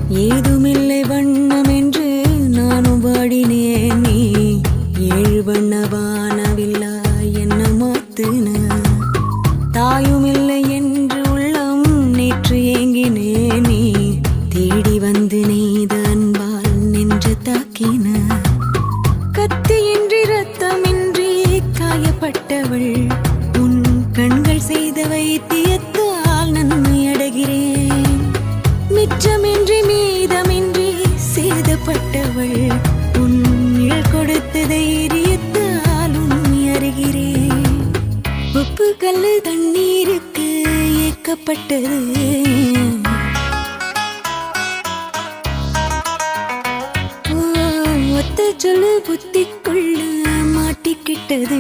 ஏதுமில்லை வண்ணம் என்று நானும் வாடினேன். நீ ஏழு வண்ண வானவில்லா என்ன மாத்துன. தாயுமில்லை என்று உள்ளம் நேற்று ஏங்கினே. நீ தேடி வந்து நெய்த அன்பால் நெஞ்ச தாக்கின. கத்தியின்றி ரத்தமின்றி காயப்பட்டவள் உன் கண்கள் செய்த வைத்தியத்தால் நன்மை அடைகிறேன். மிச்சமின்றி மீதமின்றி சேதப்பட்டவள் உன் நிழல் கொடுத்த தைரியத்தால் உண்மை அறிகிறேன். உப்பு கல்லு தண்ணீருக்கு ஏக்கப்பட்டது. ஒத்த சொல்லு புத்திக்குள்ள மாட்டிக்கிட்டது.